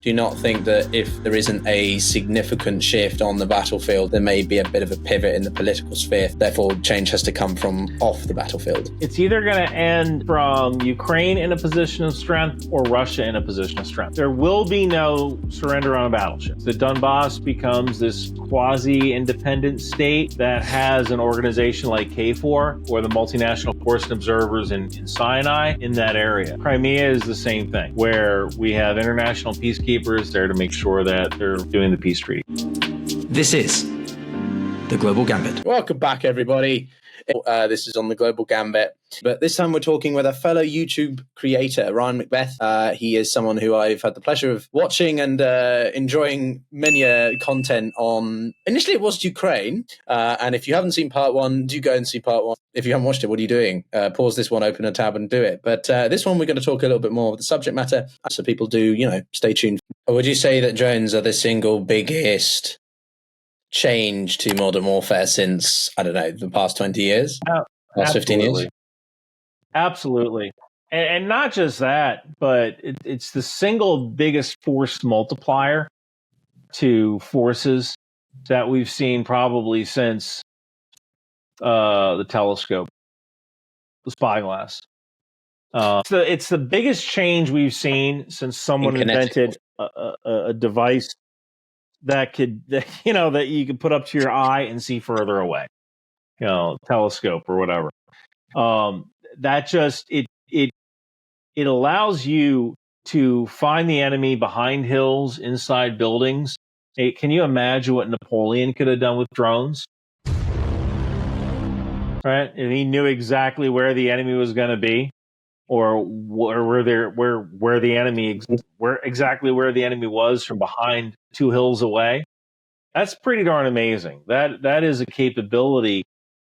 Do you not think that if there isn't a significant shift on the battlefield, there may be a bit of a pivot in the political sphere? Therefore, change has to come from off the battlefield. It's either going to end from Ukraine in a position of strength or Russia in a position of strength. There will be no surrender on a battleship. The Donbass becomes this quasi-independent state that has an organization like KFOR or the multinational force and observers in Sinai in that area. Crimea is the same thing, where we have international peacekeepers there to make sure that they're doing the peace treaty. This is The Global Gambit. Welcome back, everybody. This is on The Global Gambit. But this time we're talking with a fellow YouTube creator, Ryan Macbeth. He is someone who I've had the pleasure of watching and enjoying many content on. Initially, it was Ukraine. And if you haven't seen part one, do go and see part one. If you haven't watched it, what are you doing? Pause this one, open a tab and do it. But this one, we're going to talk a little bit more of the subject matter. So people do, stay tuned. Would you say that drones are the single biggest change to modern warfare since, I don't know, the past 20 years? Past 15 years? Absolutely. And not just that, but it's the single biggest force multiplier to forces that we've seen probably since the telescope, the spyglass. It's the biggest change we've seen since someone invented a device that you could put up to your eye and see further away, telescope or whatever. That just it allows you to find the enemy behind hills, inside buildings. Hey, can you imagine what Napoleon could have done with drones? Right, and he knew exactly where the enemy was going to be, or where the enemy was from behind 2 hills away. That's pretty darn amazing. That is a capability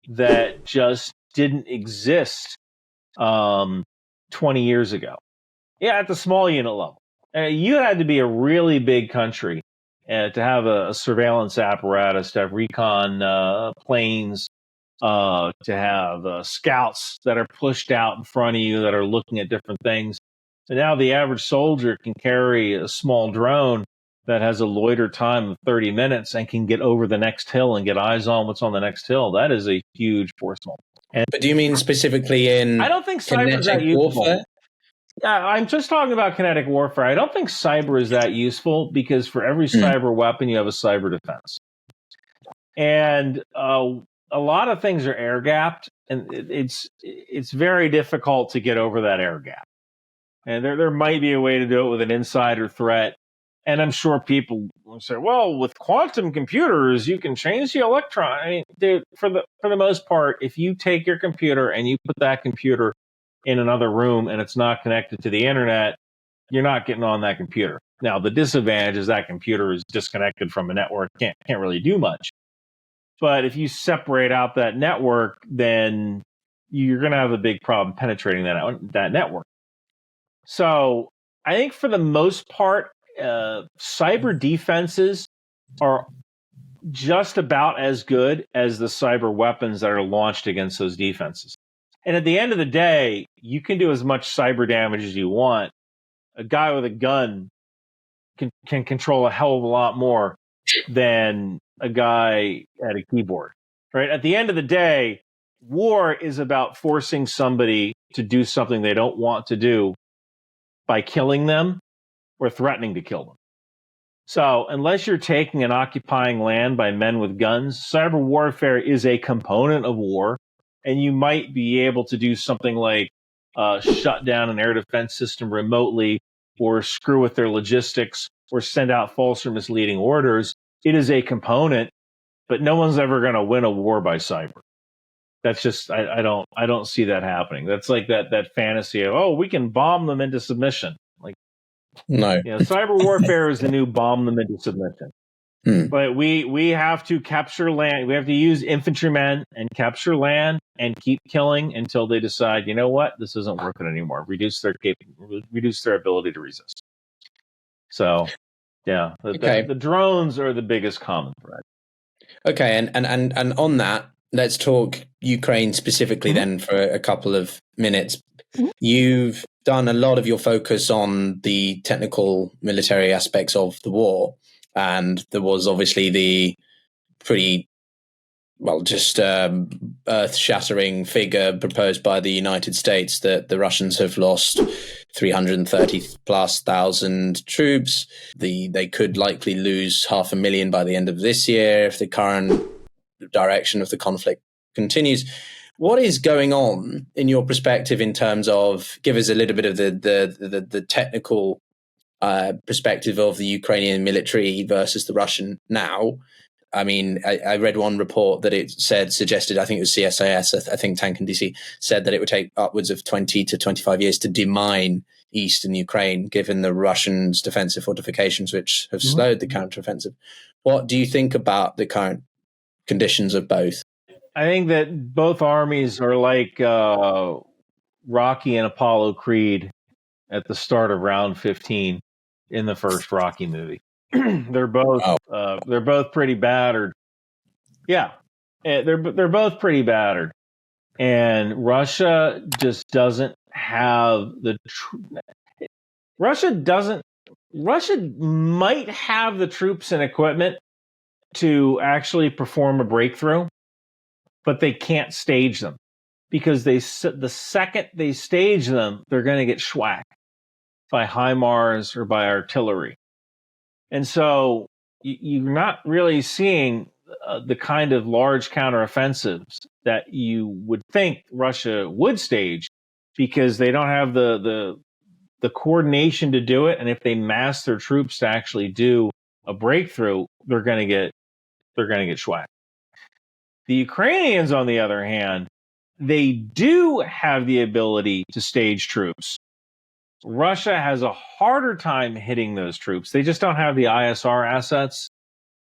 that just didn't exist 20 years ago. Yeah, at the small unit level. You had to be a really big country to have a surveillance apparatus, to have recon planes, to have scouts that are pushed out in front of you that are looking at different things. And now the average soldier can carry a small drone that has a loiter time of 30 minutes and can get over the next hill and get eyes on what's on the next hill. That is a huge force multiplier. But do you mean specifically in I don't think cyber is that useful. Warfare? Yeah, I'm just talking about kinetic warfare. I don't think cyber is that useful because for every cyber weapon, you have a cyber defense. And a lot of things are air gapped, and it's very difficult to get over that air gap. And there might be a way to do it with an insider threat. And I'm sure people will say, well, with quantum computers, you can change the electron. I mean, dude, for the most part, if you take your computer and you put that computer in another room and it's not connected to the internet, you're not getting on that computer. Now, the disadvantage is that computer is disconnected from a network, can't really do much. But if you separate out that network, then you're going to have a big problem penetrating that network. So I think for the most part, cyber defenses are just about as good as the cyber weapons that are launched against those defenses. And at the end of the day, you can do as much cyber damage as you want. A guy with a gun can control a hell of a lot more than a guy at a keyboard, right? At the end of the day, war is about forcing somebody to do something they don't want to do by killing them or threatening to kill them. So unless you're taking and occupying land by men with guns, cyber warfare is a component of war, and you might be able to do something like shut down an air defense system remotely or screw with their logistics or send out false or misleading orders. It is a component, but no one's ever going to win a war by cyber. That's just, I don't see that happening. That's like that fantasy of, oh, we can bomb them into submission. Like, no, cyber warfare is the new bomb them into submission. But we have to capture land. We have to use infantrymen and capture land and keep killing until they decide, you know what, this isn't worth it anymore. Reduce their ability to resist. So, yeah, the drones are the biggest common threat. Okay, and on that, let's talk Ukraine specifically then for a couple of minutes. You've done a lot of your focus on the technical military aspects of the war, and there was obviously the pretty just earth-shattering figure proposed by the United States that the Russians have lost 330,000+ troops. They could likely lose 500,000 by the end of this year if the current direction of the conflict continues. What is going on in your perspective in terms of, give us a little bit of the technical perspective of the Ukrainian military versus the Russian now? I mean, I read one report that it suggested, I think it was CSIS, a think tank in DC, said that it would take upwards of 20 to 25 years to demine eastern Ukraine, given the Russians' defensive fortifications, which have slowed the counteroffensive. What do you think about the current conditions of both? I think that both armies are like Rocky and Apollo Creed at the start of round 15 in the first Rocky movie. They're both pretty battered. Yeah, they're both pretty battered, and Russia just doesn't have the. Russia might have the troops and equipment to actually perform a breakthrough, but they can't stage them because the second they stage them, they're going to get schwacked by HIMARS or by artillery. And so you're not really seeing the kind of large counteroffensives that you would think Russia would stage, because they don't have the coordination to do it. And if they mass their troops to actually do a breakthrough, they're going to get schwacked. The Ukrainians, on the other hand, they do have the ability to stage troops. Russia has a harder time hitting those troops. They just don't have the ISR assets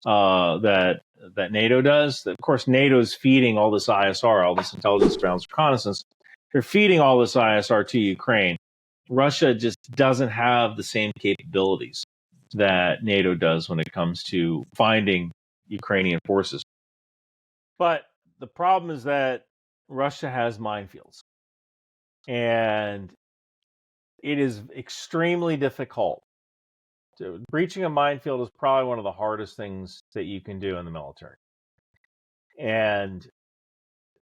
that NATO does. Of course, NATO is feeding all this ISR, all this intelligence, surveillance, reconnaissance. They're feeding all this ISR to Ukraine. Russia just doesn't have the same capabilities that NATO does when it comes to finding Ukrainian forces. But the problem is that Russia has minefields, and it is extremely difficult. Breaching a minefield is probably one of the hardest things that you can do in the military. And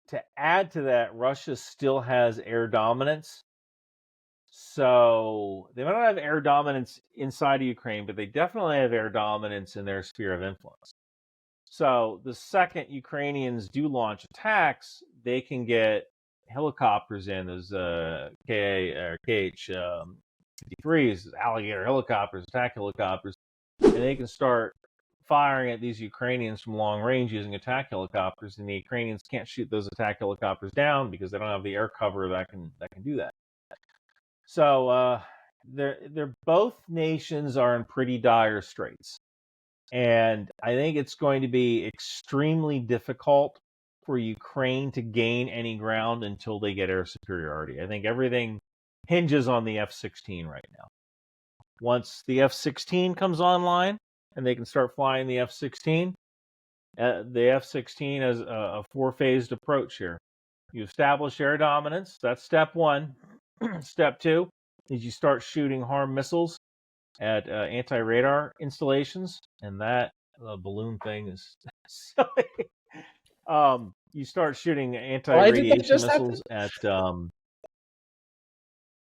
to add to that, Russia still has air dominance. So they might not have air dominance inside of Ukraine, but they definitely have air dominance in their sphere of influence. So the second Ukrainians do launch attacks, they can get helicopters in, those KH-53s, alligator helicopters, attack helicopters, and they can start firing at these Ukrainians from long range using attack helicopters, and the Ukrainians can't shoot those attack helicopters down because they don't have the air cover that can do that. So they're both nations are in pretty dire straits. And I think it's going to be extremely difficult for Ukraine to gain any ground until they get air superiority. I think everything hinges on the F-16 right now. Once the F-16 comes online and they can start flying the F-16, the F-16 has a four-phased approach here. You establish air dominance. That's step one. Step two is you start shooting HARM missiles at anti-radar installations, and that balloon thing is silly. You start shooting anti-radiation missiles at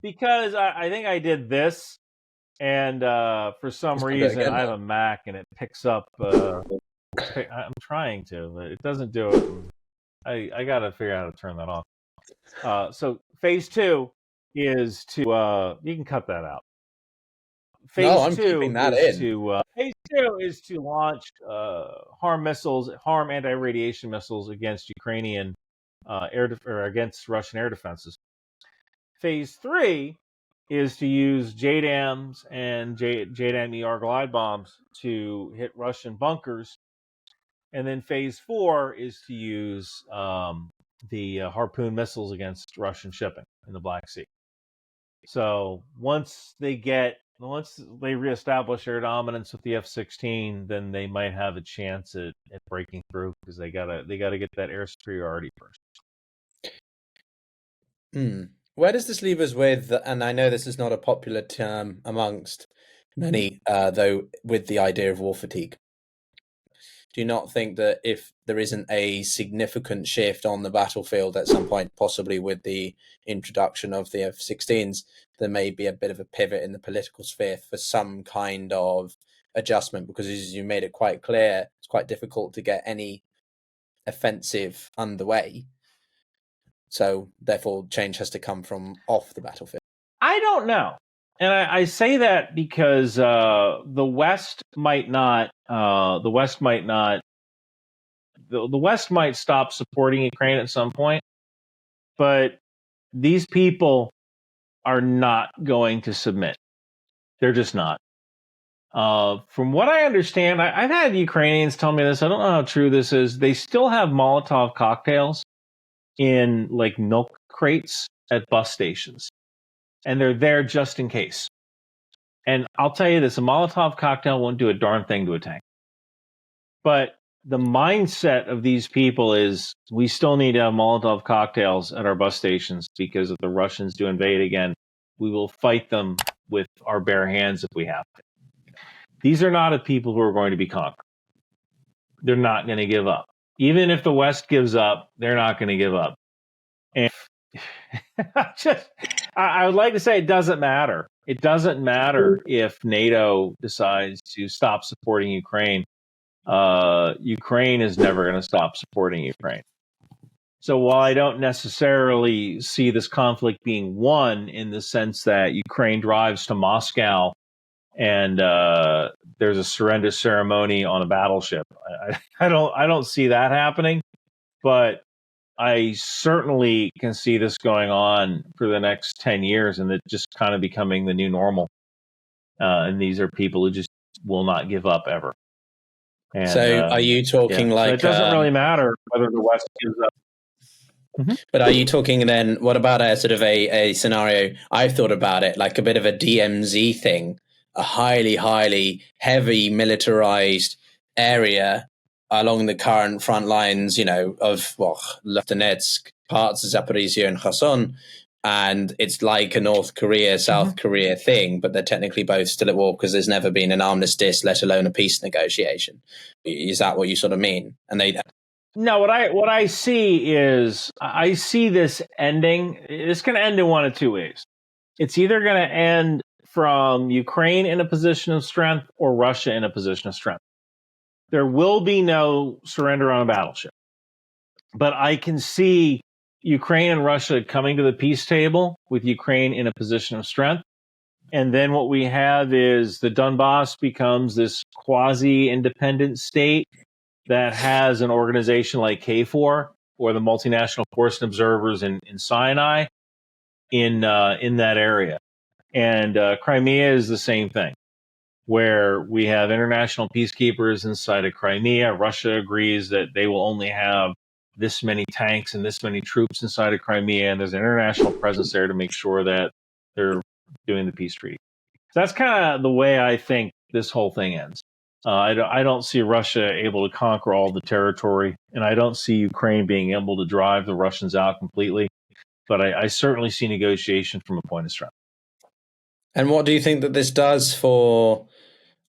because I think I did this, and for some reason I have a Mac and it picks up. I'm trying to, but it doesn't do it. I got to figure out how to turn that off. So phase two is to you can cut that out. Phase two is to launch HARM missiles, HARM anti-radiation missiles against Ukrainian against Russian air defenses. Phase three is to use JDAMs and JDAM ER glide bombs to hit Russian bunkers, and then phase four is to use the Harpoon missiles against Russian shipping in the Black Sea. So once they reestablish air dominance with the F-16, then they might have a chance at breaking through, because they gotta get that air superiority first. where does this leave us with, and I know this is not a popular term amongst many, though, with the idea of war fatigue? Do you not think that if there isn't a significant shift on the battlefield at some point, possibly with the introduction of the F-16s, there may be a bit of a pivot in the political sphere for some kind of adjustment? Because as you made it quite clear, it's quite difficult to get any offensive underway. So therefore, change has to come from off the battlefield. I don't know. And I say that because the West might not. The West might stop supporting Ukraine at some point, but these people are not going to submit. They're just not. From what I understand, I've had Ukrainians tell me this. I don't know how true this is. They still have Molotov cocktails in like milk crates at bus stations, and they're there just in case. And I'll tell you this, a Molotov cocktail won't do a darn thing to a tank. But the mindset of these people is we still need to have Molotov cocktails at our bus stations because if the Russians do invade again, we will fight them with our bare hands if we have to. These are not a people who are going to be conquered. They're not going to give up. Even if the West gives up, they're not going to give up. And I would like to say it doesn't matter. It doesn't matter if NATO decides to stop supporting Ukraine. Ukraine is never going to stop supporting Ukraine. So while I don't necessarily see this conflict being won in the sense that Ukraine drives to Moscow and there's a surrender ceremony on a battleship, I don't see that happening. But I certainly can see this going on for the next 10 years and it just kind of becoming the new normal. And these are people who just will not give up ever. And, so are you talking like... So it doesn't really matter whether the West gives up. Mm-hmm. But are you talking then, what about a sort of a scenario, I've thought about it, like a bit of a DMZ thing, a highly, highly heavy militarized area along the current front lines, of Donetsk, parts of Zaporizhia and Kherson, and it's like a North Korea, South Korea thing, but they're technically both still at war because there's never been an armistice, let alone a peace negotiation. Is that what you sort of mean? And no, what I see is I see this ending. It's going to end in one of two ways. It's either going to end from Ukraine in a position of strength or Russia in a position of strength. There will be no surrender on a battleship. But I can see Ukraine and Russia coming to the peace table with Ukraine in a position of strength. And then what we have is the Donbass becomes this quasi-independent state that has an organization like KFOR or the Multinational Force and Observers in Sinai in that area. And Crimea is the same thing, where we have international peacekeepers inside of Crimea. Russia agrees that they will only have this many tanks and this many troops inside of Crimea, and there's an international presence there to make sure that they're doing the peace treaty. So that's kind of the way I think this whole thing ends. I don't see Russia able to conquer all the territory, and I don't see Ukraine being able to drive the Russians out completely. But I certainly see negotiation from a point of strength. And what do you think that this does for,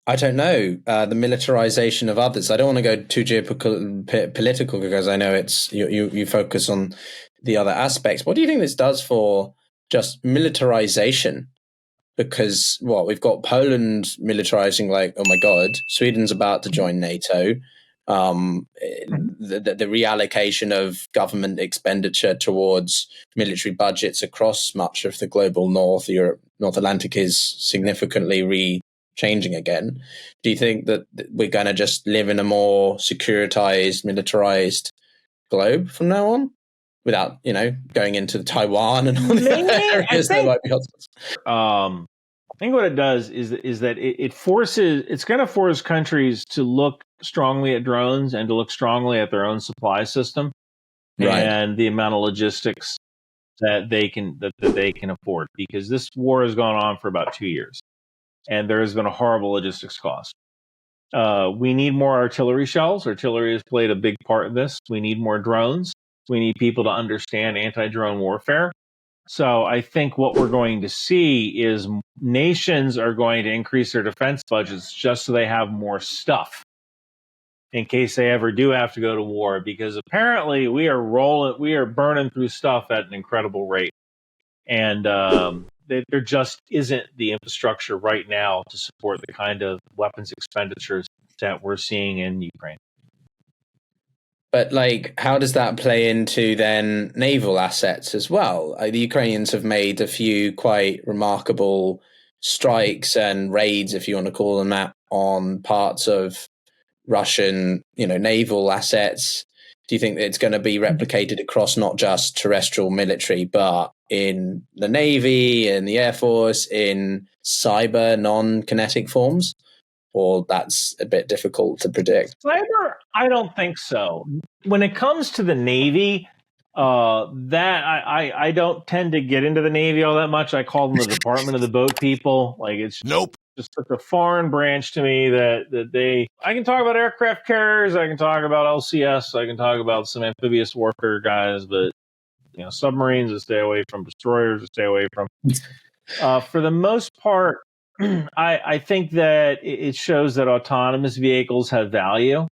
I don't know, the militarization of others? I don't want to go too geopolitical because I know it's you focus on the other aspects. What do you think this does for just militarization? Because we've got Poland militarizing like, oh my God, Sweden's about to join NATO. The reallocation of government expenditure towards military budgets across much of the global North, North Atlantic is significantly changing again. Do you think that we're going to just live in a more securitized, militarized globe from now on? Without, going into Taiwan and all the areas that might be hotspots. I think what it does is that it's going to force countries to look strongly at drones and to look strongly at their own supply system and the amount of logistics that they can afford, because this war has gone on for about 2 years and there has been a horrible logistics cost. We need more artillery shells. Artillery has played a big part in this. We need more drones. We need people to understand anti-drone warfare. So I think what we're going to see is nations are going to increase their defense budgets just so they have more stuff in case they ever do have to go to war, because apparently we are burning through stuff at an incredible rate. And there just isn't the infrastructure right now to support the kind of weapons expenditures that we're seeing in Ukraine. But how does that play into then naval assets as well? The Ukrainians have made a few quite remarkable strikes and raids, if you want to call them that, on parts of Russian, naval assets. Do you think that it's going to be replicated across not just terrestrial military, but in the Navy, in the Air Force, in cyber non-kinetic forms? Or that's a bit difficult to predict? Cyber, I don't think so. When it comes to the Navy, I don't tend to get into the Navy all that much. I call them the Department of the Boat people. It's just such a foreign branch to me that they. I can talk about aircraft carriers, I can talk about LCS, I can talk about some amphibious warfare guys, but submarines to stay away from, destroyers to stay away from. For the most part, I think that it shows that autonomous vehicles have value,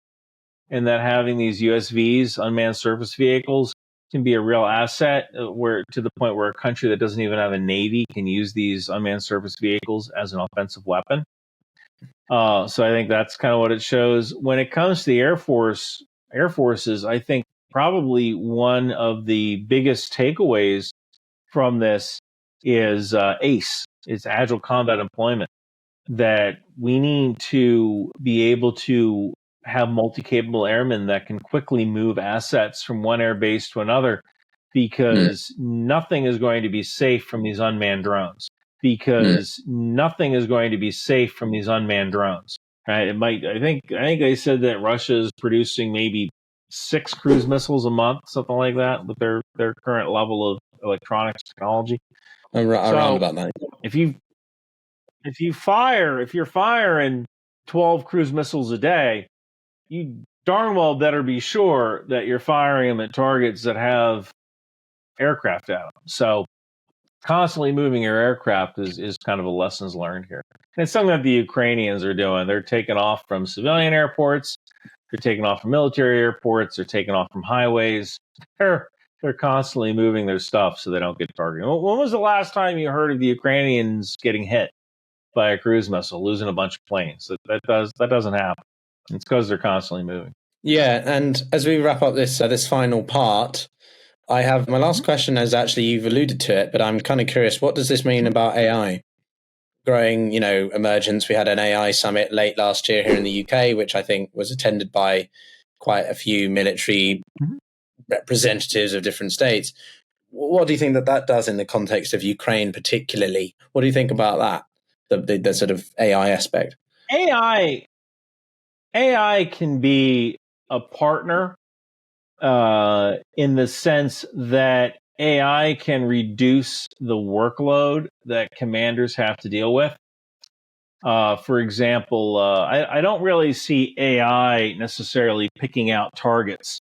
and that having these USVs, unmanned surface vehicles, can be a real asset, where to the point where a country that doesn't even have a navy can use these unmanned surface vehicles as an offensive weapon. So I think that's kind of what it shows. When it comes to the Air Forces, I think probably one of the biggest takeaways from this is ACE. It's Agile Combat Employment. That we need to be able to have multi-capable airmen that can quickly move assets from one air base to another, because nothing is going to be safe from these unmanned drones. Nothing is going to be safe from these unmanned drones. Right? I think they said that Russia is producing maybe 6 cruise missiles a month, something like that, with their current level of electronics technology. Around about that. If you're firing 12 cruise missiles a day, you darn well better be sure that you're firing them at targets that have aircraft at them. So constantly moving your aircraft is kind of a lessons learned here. And it's something that the Ukrainians are doing. They're taking off from civilian airports. They're taking off from military airports. They're taking off from highways. They're constantly moving their stuff so they don't get targeted. When was the last time you heard of the Ukrainians getting hit by a cruise missile, losing a bunch of planes? That doesn't happen. It's because they're constantly moving. Yeah, and as we wrap up this final part, I have my last question. Is actually, you've alluded to it, but I'm kind of curious. What does this mean about AI? Growing, emergence. We had an AI summit late last year here in the UK, which I think was attended by quite a few military representatives of different states. What do you think that does in the context of Ukraine particularly? What do you think about that, the sort of AI aspect? AI can be a partner in the sense that AI can reduce the workload that commanders have to deal with. For example, I don't really see AI necessarily picking out targets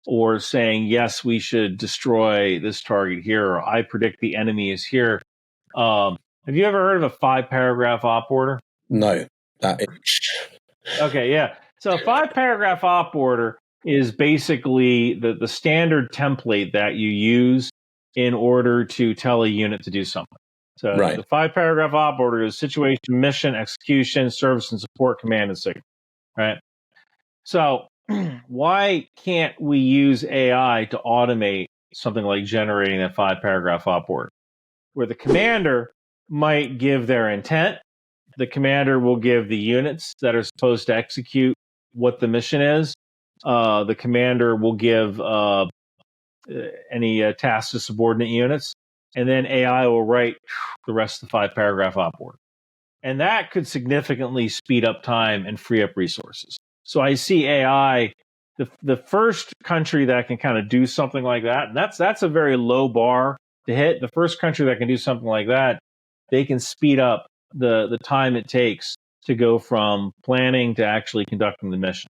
or saying, yes, we should destroy this target here, or I predict the enemy is here. Have you ever heard of a 5-paragraph op order? No. Okay, yeah. So a 5-paragraph op order is basically the standard template that you use in order to tell a unit to do something. So the 5-paragraph op order is situation, mission, execution, service and support, command and signal, right? So why can't we use AI to automate something like generating a 5-paragraph op order, where the commander might give their intent, the commander will give the units that are supposed to execute what the mission is, the commander will give any tasks to subordinate units, and then AI will write the rest of the 5-paragraph op order. And that could significantly speed up time and free up resources. So I see AI, the first country that can kind of do something like that, and that's a very low bar to hit. The first country that can do something like that, they can speed up the time it takes to go from planning to actually conducting the mission.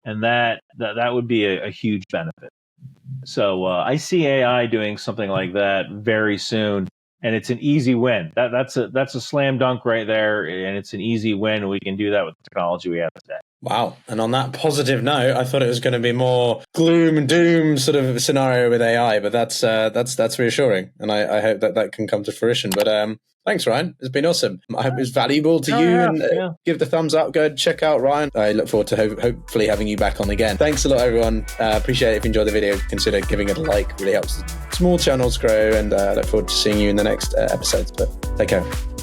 And that would be a huge benefit. So I see AI doing something like that very soon, and it's an easy win. That's a slam dunk right there, and it's an easy win. We can do that with the technology we have today. Wow. And on that positive note, I thought it was going to be more gloom and doom sort of scenario with AI, but that's reassuring. And I hope that can come to fruition. But thanks, Ryan. It's been awesome. I hope it was valuable to you, and give the thumbs up. Go check out Ryan. I look forward to hopefully having you back on again. Thanks a lot, everyone. Appreciate it. If you enjoyed the video, consider giving it a like. Really helps small channels grow, and look forward to seeing you in the next episodes. But take care.